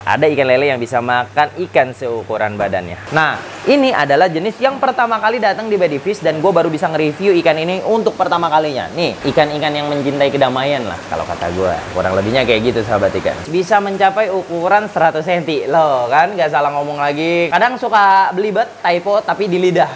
Ada ikan lele yang bisa makan ikan seukuran badannya. Nah, ini adalah jenis yang pertama kali datang di Bodyfish dan gue baru bisa nge-review ikan ini untuk pertama kalinya. Nih, ikan-ikan yang mencintai kedamaian lah kalau kata gue. Kurang lebihnya kayak gitu sahabat ikan. Bisa mencapai ukuran 100 cm. Loh kan, nggak salah ngomong lagi. Kadang suka belibet, typo, tapi di lidah.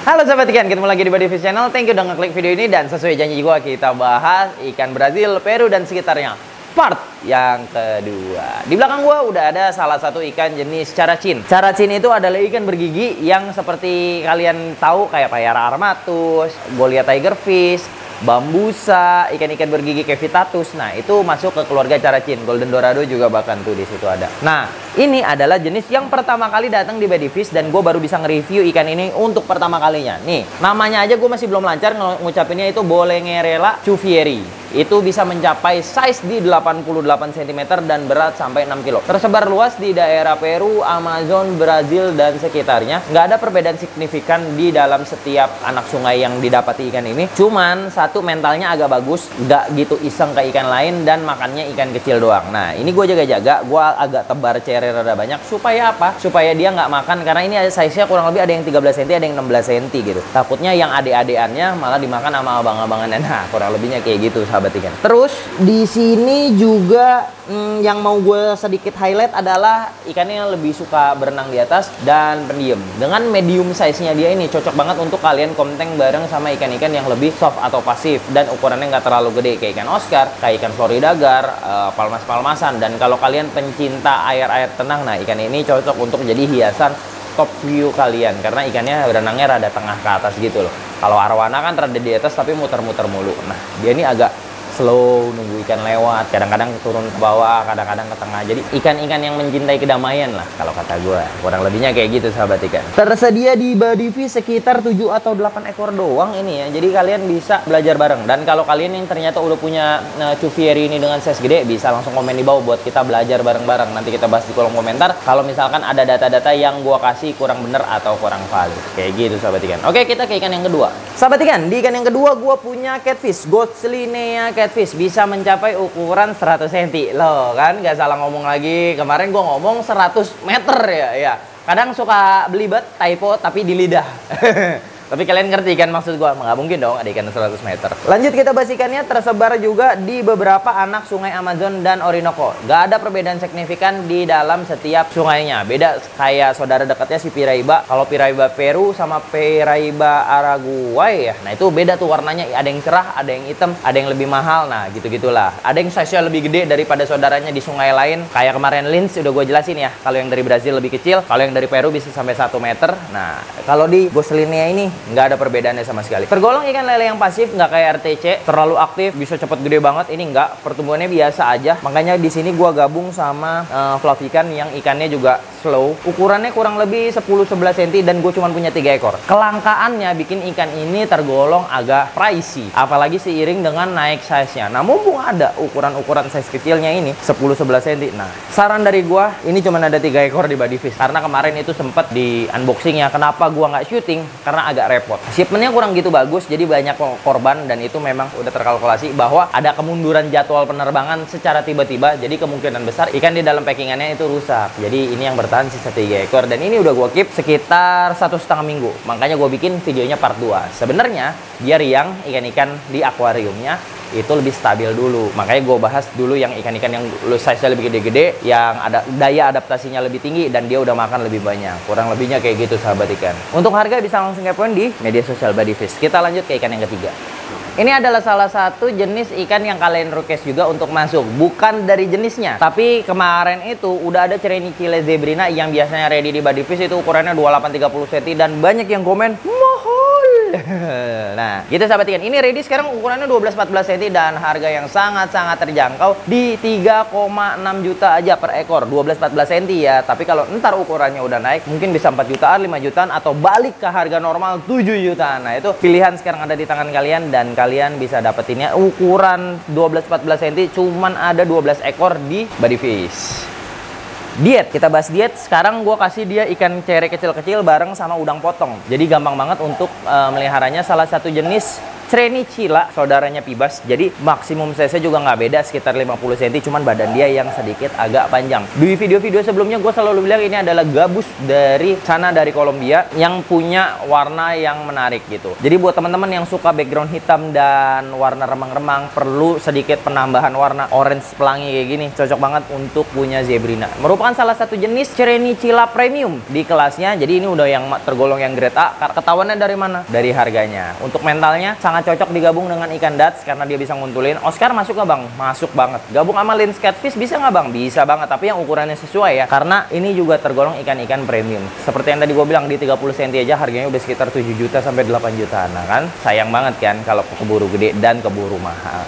Halo sahabat ikan, ketemu lagi di Bodyfish Channel. Thank you udah ngeklik video ini dan sesuai janji gua kita bahas ikan Brazil, Peru dan sekitarnya. Part yang kedua. Di belakang gua udah ada salah satu ikan jenis caracin. Caracin itu adalah ikan bergigi yang seperti kalian tahu kayak payara armatus, Goliath tigerfish, bambusa, ikan-ikan bergigi Kevitatus. Nah, itu masuk ke keluarga caracin. Golden Dorado juga bahkan tuh di situ ada. Nah, ini adalah jenis yang pertama kali datang di Bodyfish dan gue baru bisa nge-review ikan ini untuk pertama kalinya. Nih, namanya aja gue masih belum lancar ngucapinnya, itu Bollengerella cuvieri. Itu bisa mencapai size di 88 cm dan berat sampai 6 kg. Tersebar luas di daerah Peru, Amazon, Brazil dan sekitarnya. Nggak ada perbedaan signifikan di dalam setiap anak sungai yang didapati ikan ini. Cuman satu, mentalnya agak bagus, nggak gitu iseng ke ikan lain dan makannya ikan kecil doang. Nah, ini gue jaga-jaga, gue agak tebar cere rada banyak. Supaya apa? Supaya dia nggak makan, karena ini size-nya kurang lebih ada yang 13 cm, ada yang 16 cm gitu. Takutnya yang adik-adikannya malah dimakan sama abang-abangannya. Nah, kurang lebihnya kayak gitu sahabat ikan. Terus di sini juga yang mau gue sedikit highlight adalah ikannya lebih suka berenang di atas dan pendiam. Dengan medium size-nya dia ini cocok banget untuk kalian konteng bareng sama ikan-ikan yang lebih soft atau pasif dan ukurannya nggak terlalu gede kayak ikan Oscar, kayak ikan Florida gar, palmas-palmasan. Dan kalau kalian pencinta air-air tenang, nah ikan ini cocok untuk jadi hiasan top view kalian karena ikannya berenangnya rada tengah ke atas gitu loh. Kalau arwana kan rada di atas tapi muter-muter mulu. Nah, dia ini agak slow, nunggu ikan lewat, kadang-kadang turun ke bawah, kadang-kadang ke tengah. Jadi ikan-ikan yang mencintai kedamaian lah kalau kata gue. Kurang lebihnya kayak gitu sahabat ikan. Tersedia di Bodyfish sekitar 7 atau 8 ekor doang ini ya. Jadi kalian bisa belajar bareng. Dan kalau kalian yang ternyata udah punya cuvieri ini dengan size gede, bisa langsung komen di bawah buat kita belajar bareng-bareng. Nanti kita bahas di kolom komentar kalau misalkan ada data-data yang gue kasih kurang bener atau kurang valid. Kayak gitu sahabat ikan. Oke, kita ke ikan yang kedua. Sahabat ikan, di ikan yang kedua gue punya catfish, Goslinea catfish. Bisa mencapai ukuran 100 cm. Loh kan, nggak salah ngomong lagi. Kemarin gue ngomong 100 meter ya. Kadang suka belibet, typo, tapi di lidah. Tapi kalian ngerti kan maksud gua? Nggak mungkin dong ada ikan 100 meter. Lanjut kita bahas ikannya. Tersebar juga di beberapa anak sungai Amazon dan Orinoco. Nggak ada perbedaan signifikan di dalam setiap sungainya. Beda kayak saudara dekatnya si Piraiba. Kalau Piraiba Peru sama Piraiba Araguay ya. Nah itu beda tuh warnanya. Ada yang cerah, ada yang hitam, ada yang lebih mahal. Nah gitu-gitulah. Ada yang size-nya lebih gede daripada saudaranya di sungai lain. Kayak kemarin Lins udah gue jelasin ya. Kalau yang dari Brazil lebih kecil. Kalau yang dari Peru bisa sampai 1 meter. Nah kalau di Goslinea ini nggak ada perbedaannya sama sekali. Tergolong ikan lele yang pasif, nggak kayak RTC, terlalu aktif, bisa cepet gede banget. Ini nggak, pertumbuhannya biasa aja. Makanya di sini gua gabung sama Flavican yang ikannya juga slow. Ukurannya kurang lebih 10-11 cm dan gue cuma punya 3 ekor. Kelangkaannya bikin ikan ini tergolong agak pricey, apalagi seiring dengan naik size-nya. Nah, mumpung ada ukuran-ukuran size kecilnya ini 10-11 cm. Nah, saran dari gua ini cuma ada 3 ekor di Bodyfish karena kemarin itu sempet di unboxing ya. Kenapa gua nggak syuting? Karena agak repot. Shipmentnya kurang gitu bagus, jadi banyak korban dan itu memang udah terkalkulasi bahwa ada kemunduran jadwal penerbangan secara tiba-tiba. Jadi kemungkinan besar ikan di dalam packingannya itu rusak. Jadi ini yang bertahan sisa 3 ekor dan ini udah gua keep sekitar 1,5 minggu. Makanya gua bikin videonya part 2. Sebenarnya biar yang ikan-ikan di akuariumnya itu lebih stabil dulu. Makanya gue bahas dulu yang ikan-ikan yang size-nya lebih gede-gede, yang ada daya adaptasinya lebih tinggi dan dia udah makan lebih banyak. Kurang lebihnya kayak gitu sahabat ikan. Untuk harga bisa langsung kepoin di media sosial Bodyfish. Kita lanjut ke ikan yang ketiga. Ini adalah salah satu jenis ikan yang kalian request juga untuk masuk. Bukan dari jenisnya, tapi kemarin itu udah ada Cernicilla zebrina yang biasanya ready di Bodyfish itu ukurannya 28-30 cm dan banyak yang komen mahal. Nah, gitu sahabat ikan. Ini ready sekarang ukurannya 12-14 cm dan harga yang sangat-sangat terjangkau di 3,6 juta aja per ekor. 12-14 cm ya. Tapi kalau ntar ukurannya udah naik, mungkin bisa 4 jutaan, 5 jutaan atau balik ke harga normal 7 jutaan. Nah, itu pilihan sekarang ada di tangan kalian dan kalian bisa dapetinnya ukuran 12-14 cm cuman ada 12 ekor di Bodyfish. Diet, kita bahas diet. Sekarang gue kasih dia ikan cere kecil-kecil bareng sama udang potong. Jadi gampang banget untuk meliharanya. Salah satu jenis Cernicilla, saudaranya Pibas. Jadi maksimum size juga nggak beda, sekitar 50 cm, cuman badan dia yang sedikit agak panjang. Di video-video sebelumnya gue selalu bilang ini adalah gabus dari Kolombia yang punya warna yang menarik gitu. Jadi buat teman-teman yang suka background hitam dan warna remang-remang, perlu sedikit penambahan warna orange pelangi kayak gini, cocok banget untuk punya zebrina. Merupakan salah satu jenis Cernicilla premium di kelasnya. Jadi ini udah yang tergolong yang grade A. Ketahuannya dari mana? Dari harganya. Untuk mentalnya sangat cocok digabung dengan ikan dats karena dia bisa nguntulin. Oscar masuk nggak bang? Masuk banget. Gabung sama lens catfish bisa nggak bang? Bisa banget, tapi yang ukurannya sesuai ya, karena ini juga tergolong ikan-ikan premium. Seperti yang tadi gue bilang, di 30 cm aja harganya udah sekitar 7 juta sampai 8 jutaan. Nah kan sayang banget kan kalau keburu gede dan keburu mahal.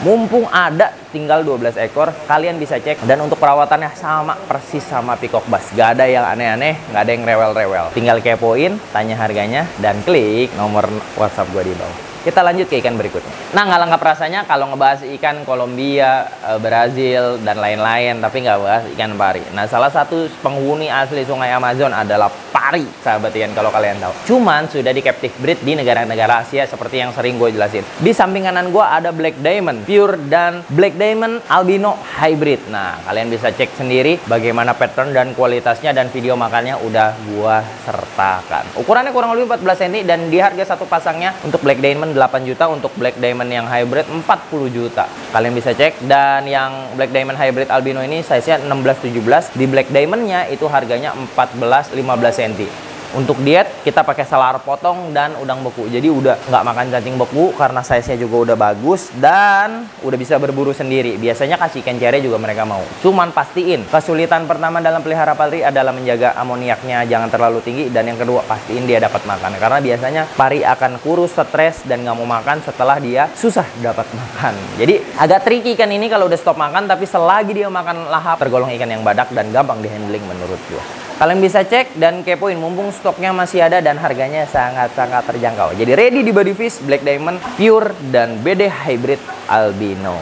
Mumpung ada tinggal 12 ekor, kalian bisa cek. Dan untuk perawatannya sama persis sama peacock bass. Gak ada yang aneh-aneh, gak ada yang rewel-rewel. Tinggal kepoin, tanya harganya, dan klik nomor WhatsApp gue di bawah. Kita lanjut ke ikan berikutnya. Nah, nggak lengkap rasanya kalau ngebahas ikan Kolombia, Brazil, dan lain-lain, tapi nggak bahas ikan pari. Nah, salah satu penghuni asli sungai Amazon adalah pari, sahabat ikan, kalau kalian tahu. Cuman sudah di captive breed di negara-negara Asia seperti yang sering gue jelasin. Di samping kanan gue ada Black Diamond Pure dan Black Diamond Albino Hybrid. Nah, kalian bisa cek sendiri bagaimana pattern dan kualitasnya, dan video makannya udah gue sertakan. Ukurannya kurang lebih 14 cm, dan di harga satu pasangnya untuk Black Diamond 8 juta, untuk Black Diamond yang hybrid 40 juta. Kalian bisa cek. Dan yang Black Diamond Hybrid Albino ini size-nya 16-17. Di Black Diamond-nya itu harganya 14-15 cm. Untuk diet kita pakai selar potong dan udang beku. Jadi udah nggak makan cacing beku karena size-nya juga udah bagus dan udah bisa berburu sendiri. Biasanya kasih ikan cere juga mereka mau. Cuman pastiin kesulitan pertama dalam pelihara pari adalah menjaga amoniaknya jangan terlalu tinggi, dan yang kedua pastiin dia dapat makan. Karena biasanya pari akan kurus, stres, dan nggak mau makan setelah dia susah dapat makan. Jadi agak tricky ikan ini kalau udah stop makan, tapi selagi dia makan lahap tergolong ikan yang badak dan gampang dihandling menurut gua. Kalian bisa cek dan kepoin, mumpung stoknya masih ada dan harganya sangat-sangat terjangkau. Jadi ready di Body Fish, Black Diamond Pure, dan BD Hybrid Albino.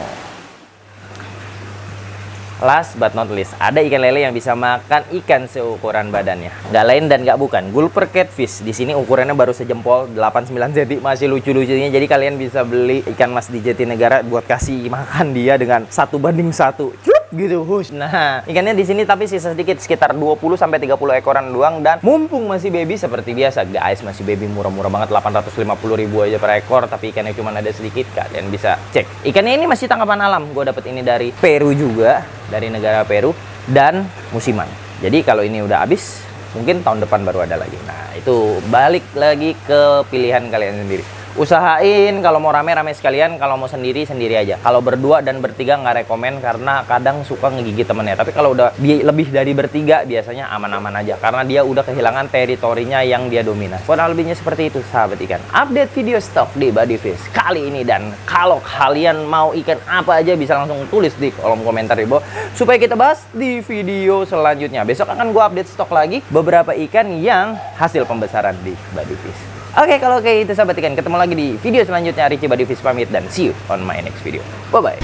Last but not least, ada ikan lele yang bisa makan ikan seukuran badannya. Nggak lain dan nggak bukan, gulper catfish. Di sini ukurannya baru sejempol, 8-9 cm, masih lucu-lucunya. Jadi kalian bisa beli ikan mas di Jatinegara buat kasih makan dia dengan 1:1. Gitu, hush. Nah, ikannya di sini tapi sisa sedikit, sekitar 20-30 ekoran doang, dan mumpung masih baby seperti biasa, guys, masih baby murah-murah banget, 850.000 aja per ekor, tapi ikannya cuma ada sedikit. Kalian bisa cek. Ikannya ini masih tangkapan alam. Gue dapet ini dari Peru juga, dari negara Peru, dan musiman. Jadi kalau ini udah habis, mungkin tahun depan baru ada lagi. Nah, itu balik lagi ke pilihan kalian sendiri. Usahain kalau mau rame-rame sekalian, kalau mau sendiri-sendiri aja. Kalau berdua dan bertiga nggak rekomen karena kadang suka ngegigit temennya. Tapi kalau udah lebih dari bertiga biasanya aman-aman aja karena dia udah kehilangan teritorinya yang dia dominasi. Kurang lebihnya seperti itu, sahabat ikan. Update video stok di Body Fish kali ini, dan kalau kalian mau ikan apa aja bisa langsung tulis di kolom komentar di bawah supaya kita bahas di video selanjutnya. Besok akan gua update stok lagi beberapa ikan yang hasil pembesaran di Body Fish. Oke, kalau kayak itu sahabat ikan, ketemu lagi di video selanjutnya. Richie Body Fish pamit dan see you on my next video. Bye-bye.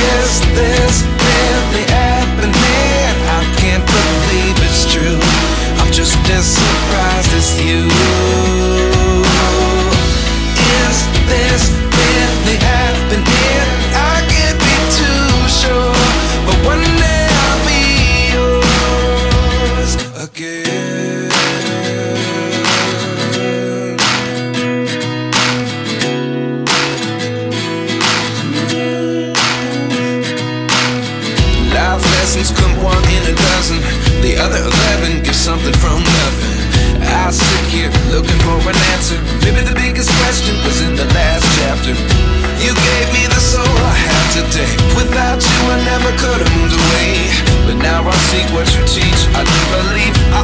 Is this really happening? I can't believe it's true. I'm just as surprised as you. Is this really happening? I can't be too sure, but one day I'll be yours again. Come one in a dozen, the other 11 get something from nothing. I sit here looking for an answer. Maybe the biggest question was in the last chapter. You gave me the soul I have today. Without you I never could have moved away. But now I see what you teach. I do believe I